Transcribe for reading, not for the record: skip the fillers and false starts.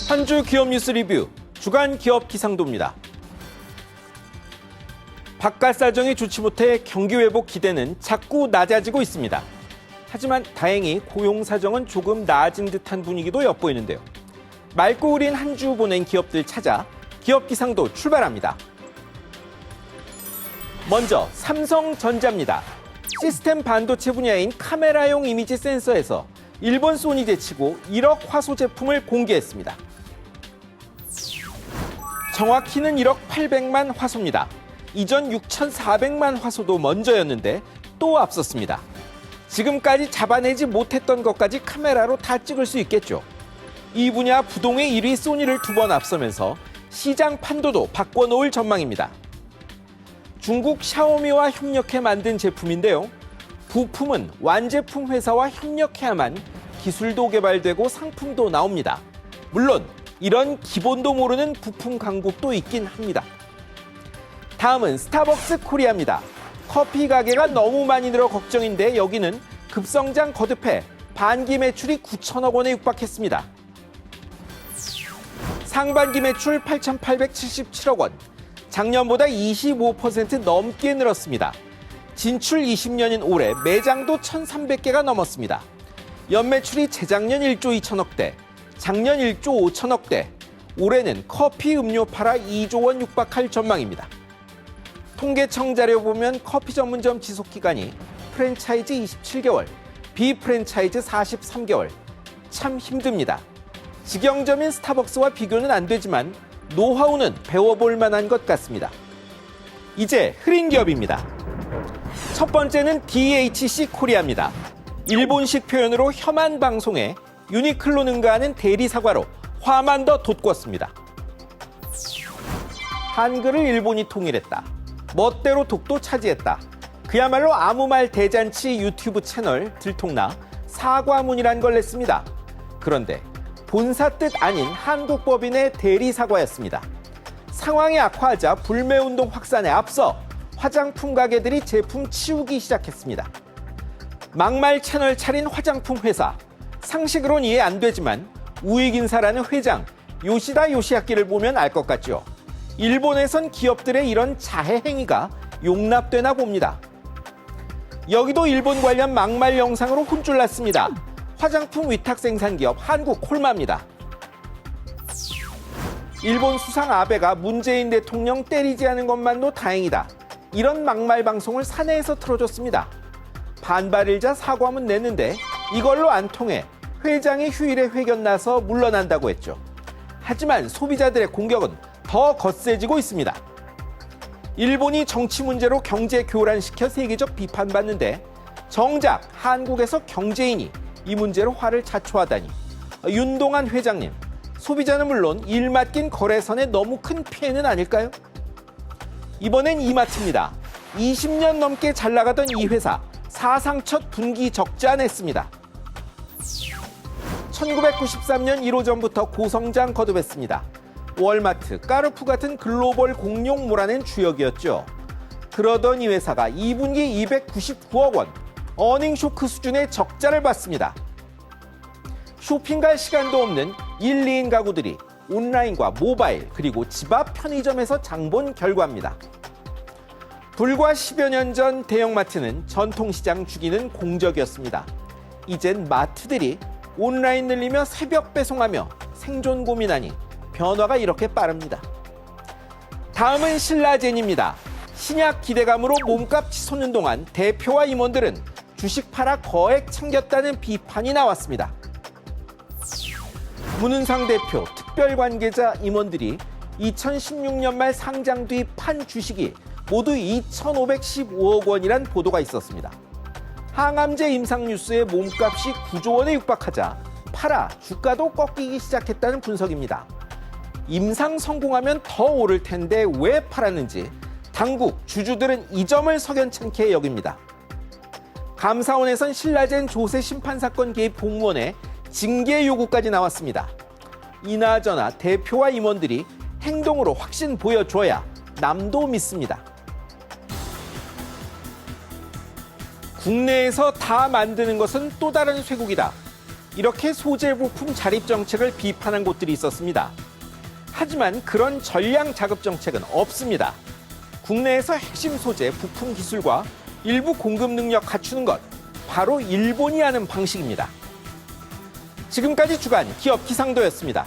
한 주 기업 뉴스 리뷰 주간 기업 기상도입니다. 바깥 사정이 좋지 못해 경기 회복 기대는 자꾸 낮아지고 있습니다. 하지만 다행히 고용 사정은 조금 나아진 듯한 분위기도 엿보이는데요. 맑고 흐린 한 주 보낸 기업들 찾아 기업 기상도 출발합니다. 먼저 삼성전자입니다. 시스템 반도체 분야인 카메라용 이미지 센서에서 일본 소니 제치고 1억 화소 제품을 공개했습니다. 정확히는 1억 800만 화소입니다. 이전 6,400만 화소도 먼저였는데 또 앞섰습니다. 지금까지 잡아내지 못했던 것까지 카메라로 다 찍을 수 있겠죠. 이 분야 부동의 1위 소니를 2번 앞서면서 시장 판도도 바꿔놓을 전망입니다. 중국 샤오미와 협력해 만든 제품인데요. 부품은 완제품 회사와 협력해야만 기술도 개발되고 상품도 나옵니다. 물론 이런 기본도 모르는 부품 강국도 있긴 합니다. 다음은 스타벅스 코리아입니다. 커피 가게가 너무 많이 늘어 걱정인데 여기는 급성장 거듭해 반기 매출이 9천억 원에 육박했습니다. 상반기 매출 8,877억 원, 작년보다 25% 넘게 늘었습니다. 진출 20년인 올해 매장도 1,300개가 넘었습니다. 연매출이 재작년 1조 2천억대, 작년 1조 5천억대, 올해는 커피 음료 팔아 2조 원 육박할 전망입니다. 통계청 자료 보면 커피 전문점 지속기간이 프랜차이즈 27개월, 비프랜차이즈 43개월. 참 힘듭니다. 직영점인 스타벅스와 비교는 안 되지만 노하우는 배워볼 만한 것 같습니다. 이제 흐린 기업입니다. 첫 번째는 DHC 코리아입니다. 일본식 표현으로 혐한 방송에 유니클로 능가하는 대리 사과로 화만 더 돋구었습니다. 한글을 일본이 통일했다. 멋대로 독도 차지했다. 그야말로 아무 말 대잔치 유튜브 채널 들통나 사과문이란 걸 냈습니다. 그런데 본사 뜻 아닌 한국 법인의 대리 사과였습니다. 상황이 악화하자 불매운동 확산에 앞서 화장품 가게들이 제품 치우기 시작했습니다. 막말 채널 차린 화장품 회사. 상식으론 이해 안 되지만 우익인사라는 회장 요시다 요시야끼를 보면 알 것 같죠. 일본에선 기업들의 이런 자해 행위가 용납되나 봅니다. 여기도 일본 관련 막말 영상으로 혼쭐 났습니다. 화장품 위탁 생산 기업 한국콜마입니다. 일본 수상 아베가 문재인 대통령 때리지 않은 것만도 다행이다. 이런 막말 방송을 사내에서 틀어줬습니다. 반발일자 사과문 냈는데 이걸로 안 통해 회장이 휴일에 회견 나서 물러난다고 했죠. 하지만 소비자들의 공격은 더 거세지고 있습니다. 일본이 정치 문제로 경제 교란시켜 세계적 비판받는데 정작 한국에서 경제인이 이 문제로 화를 자초하다니. 윤동한 회장님, 소비자는 물론 일 맡긴 거래선에 너무 큰 피해는 아닐까요? 이번엔 이마트입니다. 20년 넘게 잘 나가던 이 회사 사상 첫 분기 적자 냈습니다. 1993년 1호 전부터 고성장 거듭했습니다. 월마트, 까르푸 같은 글로벌 공룡 몰아낸 주역이었죠. 그러던 이 회사가 2분기 299억 원, 어닝 쇼크 수준의 적자를 봤습니다. 쇼핑 갈 시간도 없는 1, 2인 가구들이 온라인과 모바일 그리고 집 앞 편의점에서 장본 결과입니다. 불과 10여 년 전 대형마트는 전통시장 죽이는 공적이었습니다. 이젠 마트들이 온라인 늘리며 새벽 배송하며 생존 고민하니 변화가 이렇게 빠릅니다. 다음은 신라젠입니다. 신약 기대감으로 몸값 치솟는 동안 대표와 임원들은 주식 팔아 거액 챙겼다는 비판이 나왔습니다. 문은상 대표, 특별 관계자 임원들이 2016년 말 상장 뒤 판 주식이 모두 2,515억 원이란 보도가 있었습니다. 항암제 임상 뉴스의 몸값이 9조 원에 육박하자 팔아 주가도 꺾이기 시작했다는 분석입니다. 임상 성공하면 더 오를 텐데 왜 팔았는지 당국 주주들은 이 점을 석연찮게 여깁니다. 감사원에선 신라젠 조세 심판 사건 개입 공무원의 징계 요구까지 나왔습니다. 이나저나 대표와 임원들이 행동으로 확신 보여줘야 남도 믿습니다. 국내에서 다 만드는 것은 또 다른 쇠국이다. 이렇게 소재 부품 자립 정책을 비판한 곳들이 있었습니다. 하지만 그런 전량 자급 정책은 없습니다. 국내에서 핵심 소재, 부품 기술과 일부 공급 능력 갖추는 것, 바로 일본이 하는 방식입니다. 지금까지 주간 기업 기상도였습니다.